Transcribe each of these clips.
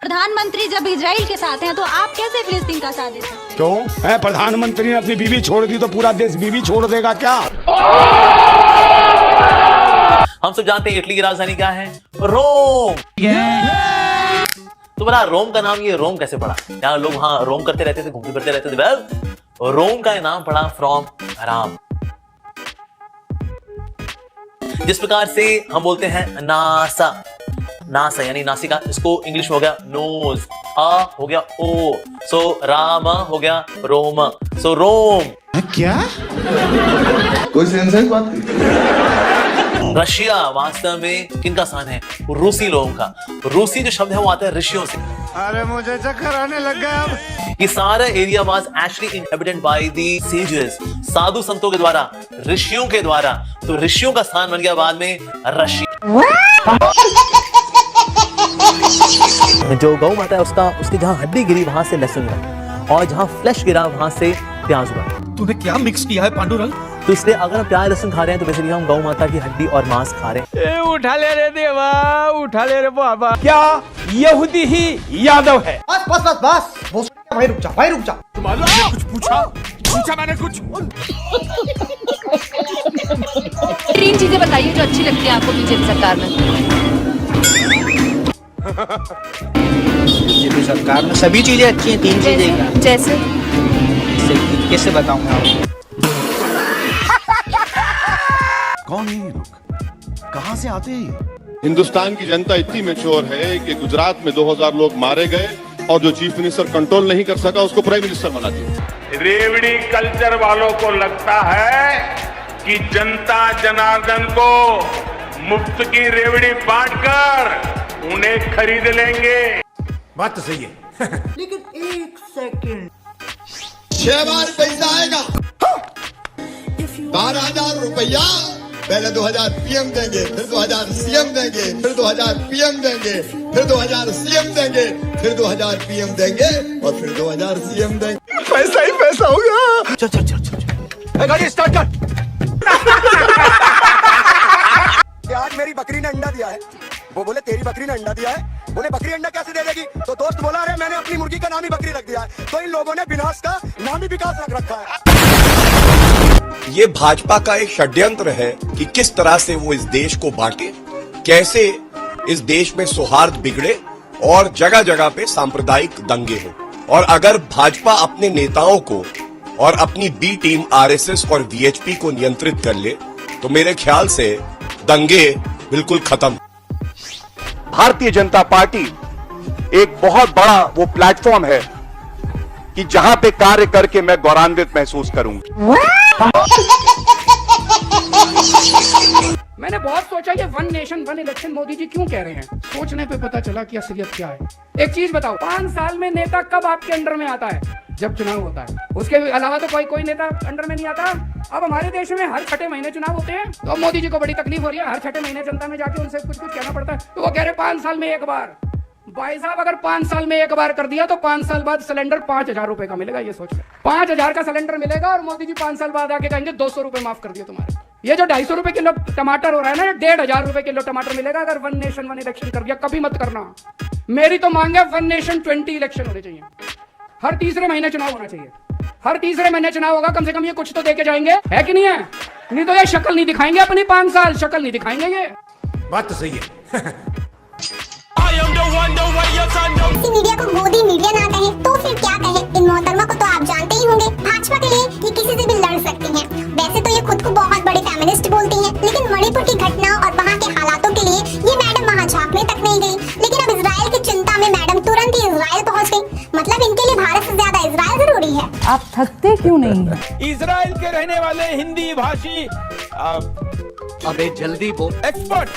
प्रधानमंत्री जब इजराइल के साथ हैं तो आप कैसे फिलिस्तीन का साथ देते हैं? क्यों है? प्रधानमंत्री ने अपनी बीवी छोड़ दी तो पूरा देश बीवी छोड़ देगा क्या? हम सब जानते हैं इटली की राजधानी क्या है? रोम। तो बड़ा रोम का नाम ये रोम कैसे पड़ा? यहाँ लोग वहां रोम करते रहते थे, घूमते फिरते रहते थे। वेल, रोम का नाम पड़ा फ्रॉम राम। जिस प्रकार से हम बोलते हैं नासा, नासा यानी नासिका, इसको इंग्लिश में हो गया नोज, आ हो गया ओ, सो राम हो गया रोम, सो रोम। क्या कोई सेंस है इस बात की? रशिया वास्तव में किनका स्थान है? रूसी लोगों का। रूसी जो शब्द है वो आता है ऋषियों से। अरे मुझे चक्कर आने लग गया अब। ये सारा area was actually inhabited by the sages, साधु संतों के द्वारा, ऋषियों के द्वारा। तो ऋषियों का स्थान बन गया बाद में रशिया। जो गौ माता है उसकी जहां हड्डी गिरी वहां से लहसुन हुआ, और जहां फ्लैश गिरा वहां से प्याज हुआ। तूने क्या मिक्स किया है पांडुरंग? तो इसलिए अगर हम प्याज लहसुन खा रहे हैं तो बेसिकली हम गौ माता की हड्डी और मांस खा रहे हैं। उठा ले रे देवा, उठा ले रे बाबा। क्या यहूदी ही यादव है? बस बस बस बस भाई रुक जा, भाई रुक जा। तुम्हारा कुछ पूछा मैंने कुछ। 3 चीजें बताइए जो अच्छी लगती है आपको बीजेपी सरकार में। बीजेपी सरकार में सभी चीजें अच्छी हैं, 3 चीजें जैसे कैसे बताऊंगा आपको? कौन है ये लोग? कहाँ से आते हैं? हिंदुस्तान की जनता इतनी मैच्योर है कि गुजरात में 2000 लोग मारे गए और जो चीफ मिनिस्टर कंट्रोल नहीं कर सका उसको प्राइम मिनिस्टर बना दिया। रेवड़ी कल्चर वालों को लगता है कि जनता जनार्दन को मुफ्त की रेवड़ी बांटकर उन्हें खरीद लेंगे। बात तो सही है। लेकिन 1 सेकंड, 6 बार पैसा आएगा। 12,000 रुपया पहले 2000 पीएम देंगे, फिर 2000 सीएम देंगे, फिर 2000 पीएम देंगे, फिर 2000 सीएम देंगे, फिर 2000 पीएम देंगे और फिर 2000 सीएम देंगे। पैसा ही पैसा होगा। चल चल चल चल, गाड़ी स्टार्ट कर। आज मेरी बकरी ने अंडा दिया है। वो बोले तेरी बकरी ने अंडा दिया है। बोले बकरी अंडा कैसे दे देगी? तो दोस्त बोला अरे मैंने अपनी मुर्गी का नाम ही बकरी रख दिया है। तो इन लोगों ने विनाश का नाम ही विकास रख रखा है। ये भाजपा का एक षड्यंत्र है कि किस तरह से वो इस देश को बांटे, कैसे इस देश में सौहार्द बिगड़े और जगह जगह पे सांप्रदायिक दंगे हो। और अगर भाजपा अपने नेताओं को और अपनी बी टीम आरएसएस और वीएचपी को नियंत्रित कर ले तो मेरे ख्याल से दंगे बिल्कुल खत्म। भारतीय जनता पार्टी एक बहुत बड़ा वो प्लेटफॉर्म है कि जहां पे कार्य करके मैं गौरवान्वित महसूस करूंगा। मैंने बहुत सोचा ये 1 नेशन 1 इलेक्शन मोदी जी क्यों कह रहे हैं। सोचने पे पता चला कि असलियत क्या है। एक चीज बताओ, 5 साल में नेता कब आपके अंडर में आता है? जब चुनाव होता है। उसके अलावा तो कोई नेता अंडर में नहीं आता। अब हमारे देश में हर 6 महीने चुनाव होते हैं, तो मोदी जी को बड़ी तकलीफ हो रही है। हर 6 महीने जनता में जाके उनसे कुछ कहना पड़ता है। तो वो कह रहे 5 साल में एक बार। भाई साहब, अगर 5 साल में एक बार कर दिया तो 5 साल बाद सिलेंडर 5,000 रुपए का मिलेगा। ये सोच 5,000 का सिलेंडर मिलेगा और मोदी जी 5 साल बाद आके कहेंगे 200 रुपए माफ कर दिए तुम्हारे। ये जो 250 रुपए किलो टमाटर हो रहा है ना, 1,500 रुपए किलो टमाटर मिलेगा अगर 1 नेशन 1 इलेक्शन कर दिया। कभी मत करना। मेरी तो मांग है 1 नेशन 20 इलेक्शन होने चाहिए। हर तीसरे महीने चुनाव होना चाहिए। हर तीसरे महीने चुनाव होगा, कम से कम ये कुछ तो देके जाएंगे, है कि नहीं है? नहीं तो ये शक्ल नहीं दिखाएंगे अपनी। 5 साल शक्ल नहीं दिखाएंगे ये। बात तो सही है। मीडिया को मोदी मीडिया ना कहे तो फिर क्या कहे? इन मोहतरमा को तो आप जानते ही होंगे। भाजपा के लिए ये किसी से भी लड़ सकती हैं। वैसे तो ये खुद को बहुत बड़े फेमिनिस्ट बोलती हैं, लेकिन मणिपुर की घटना और वहाँ के हालातों के लिए ये मैडम वहाँ झांकने तक नहीं गई। लेकिन अब इजराइल की चिंता में मैडम तुरंत ही इजराइल पहुँच गई। मतलब इनके लिए भारत से ज्यादा इजराइल जरूरी है। आप थकते क्यों नहीं? इजराइल के रहने वाले हिंदी भाषी अबे जल्दी बोल। एक्सपर्ट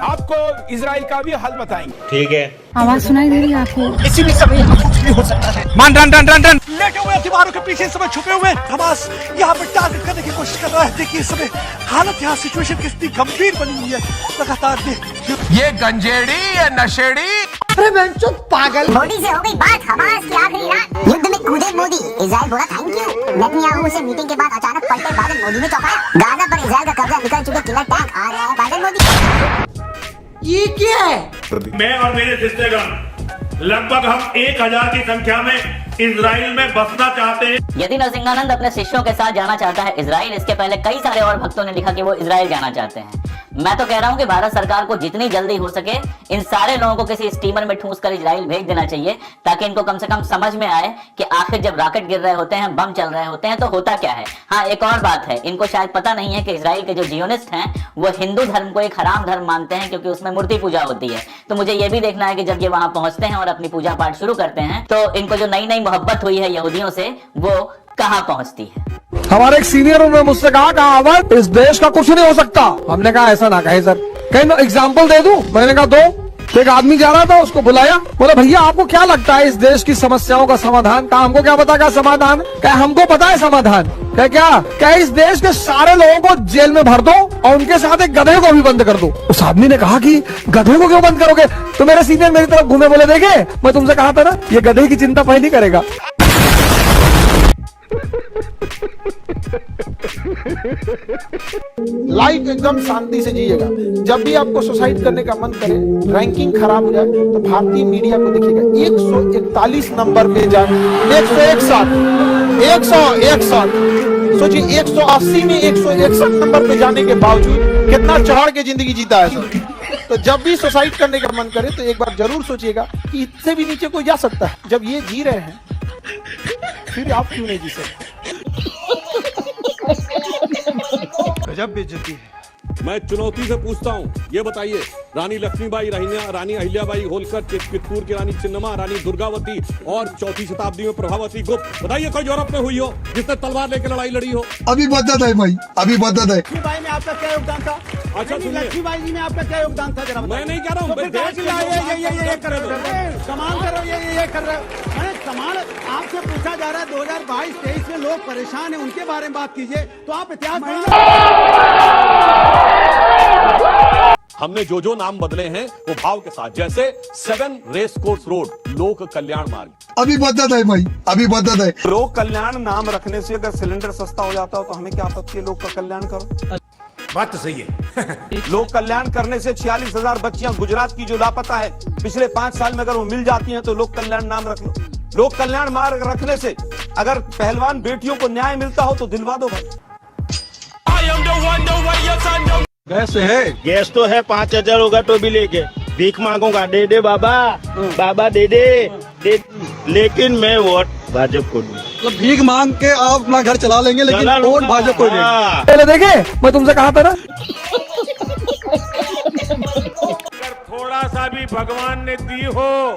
आपको इजराइल का भी हाल बताएंगे। ठीक है। आवाज सुनाई दे रही है आपको? किसी भी समय कुछ भी हो सकता है। मान रन लेटे हुए दीवारों के पीछे इस समय छुपे हुए हमास यहाँ पर टारगेट करने की कोशिश कर रहा है। देखिए इस समय हालत, यहाँ सिचुएशन कितनी गंभीर बनी हुई है। लगातार ये गंजेड़ी या नशेड़ी। अरे बेंचो पागल। मोदी से हो गई बात। हमास की आखिरी रात युद्ध में कूदे मोदी। इजराइल बोला थैंक यू। नेतन्याहू से मीटिंग के बाद अचानक पलटे बादल, मोदी ने चौंकाया। गाजा पर इजराइल का कब्जा निकल चुके किलर टैंक आ रहा है बाइडेन मोदी। ये क्या है? मैं और मेरे सिस्टरगण लगभग हम 1000 की संख्या में इजराइल में बसना चाहते हैं। यदि नरसिंहानंद अपने शिष्यों के साथ जाना चाहता है इजराइल, इसके पहले कई सारे और भक्तों ने लिखा कि वो इजराइल जाना चाहते हैं। मैं तो कह रहा हूं कि भारत सरकार को जितनी जल्दी हो सके इन सारे लोगों को किसी स्टीमर में ठूस कर इजराइल भेज देना चाहिए, ताकि इनको कम से कम समझ में आए कि आखिर जब रॉकेट गिर रहे होते हैं, बम चल रहे होते हैं, तो होता क्या है। हाँ, एक और बात है, इनको शायद पता नहीं है कि इजराइल के जो जियोनिस्ट हैं वो हिंदू धर्म को एक हराम धर्म मानते हैं, क्योंकि उसमें मूर्ति पूजा होती है। तो मुझे ये भी देखना है कि जब ये वहां पहुंचते हैं और अपनी पूजा पाठ शुरू करते हैं, तो इनको जो नई नई मोहब्बत हुई है यहूदियों से, वो कहां पहुंचती है। हमारे एक सीनियर ने मुझसे कहा इस देश का कुछ नहीं हो सकता। हमने कहा ऐसा ना कहे सर, कहीं एग्जाम्पल दे दूं। मैंने कहा दो। तो एक आदमी जा रहा था, उसको बुलाया, बोला भैया आपको क्या लगता है इस देश की समस्याओं का समाधान? कहा हमको क्या पता क्या समाधान? क्या हमको पता है समाधान? क्या इस देश के सारे लोगों को जेल में भर दो और उनके साथ एक गधे को भी बंद कर दो। उस आदमी ने कहा कि गधे को क्यों बंद करोगे? तो मेरे सीनियर मेरी तरफ घूमे, बोले देखे मैं तुमसे कहा था ना, ये गधे की चिंता पहले करेगा। लाइफ एकदम शांति से जिएगा। जब भी आपको सुसाइड करने का मन करे, रैंकिंग खराब हो जाए, तो भारतीय मीडिया को देखिएगा 141 नंबर पे जाए, 161 सोचिए, 180 में 161 नंबर पे जाने के बावजूद कितना चढ़ के जिंदगी जीता है सर। तो जब भी सुसाइड करने का मन करे तो एक बार जरूर सोचिएगा कि इससे भी नीचे कोई जा सकता है। जब ये जी रहे हैं फिर आप क्यों नहीं जी सकते? गजब बेइज्जती है। मैं चुनौती से पूछता हूँ, ये बताइए, रानी लक्ष्मीबाई, रानी अहिल्याबाई होलकर, चित्तौड़ की रानी चिन्नम्मा, रानी दुर्गावती और 4वीं शताब्दी में प्रभावती गुप्त, बताइए कोई यूरोप में हुई हो जिसने तलवार लेकर लड़ाई लड़ी हो? अभी बदत है भाई, अभी बदत है। लक्ष्मीबाई में आपका क्या योगदान था? अच्छा सुनिए, लक्ष्मीबाई जी में आपका क्या योगदान था? जरा मैं नहीं कह रहा हूँ, ये कर रहे हो, कमाल कर रहे हो, ये कर रहे हो। अरे कमाल, आपसे पूछा जा रहा है 2022-23 में लोग परेशान हैं, उनके बारे में बात कीजिए। तो आप इतिहास हमने जो नाम बदले हैं वो भाव के साथ, जैसे 7 रेस कोर्स रोड, लोक कल्याण मार्ग। अभी बदत है भाई, अभी बदत है। लोक कल्याण नाम रखने से अगर सिलेंडर सस्ता हो जाता हो तो हमें क्या आपत्ति है? लोक का कल्याण करो, बात तो सही है। लोक कल्याण करने से 46,000 बच्चियां गुजरात की जो लापता है पिछले 5 साल में, अगर वो मिल जाती हैं तो लोक कल्याण नाम रख लो। लोक कल्याण मार्ग रखने से अगर पहलवान बेटियों को न्याय मिलता हो तो दिलवा दो भाई। गैस है, गैस तो है, 5,000 होगा तो भी लेके भीख मांगूंगा, दे दे बाबा, बाबा दे दे, लेकिन मैं वोट भाजपा को दूं। मतलब भीख मांग के आप अपना घर चला लेंगे, लेकिन वोट भाजपा को देंगे। पहले देखे मैं तुमसे कहा था ना। अगर थोड़ा सा भी भगवान ने दी हो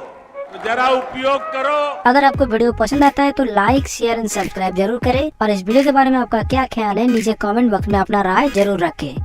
तो जरा उपयोग करो। अगर आपको वीडियो पसंद आता है तो लाइक, शेयर एंड सब्सक्राइब जरूर करें, और इस वीडियो के बारे में आपका क्या ख्याल है नीचे कमेंट बॉक्स में अपना राय जरूर रखें।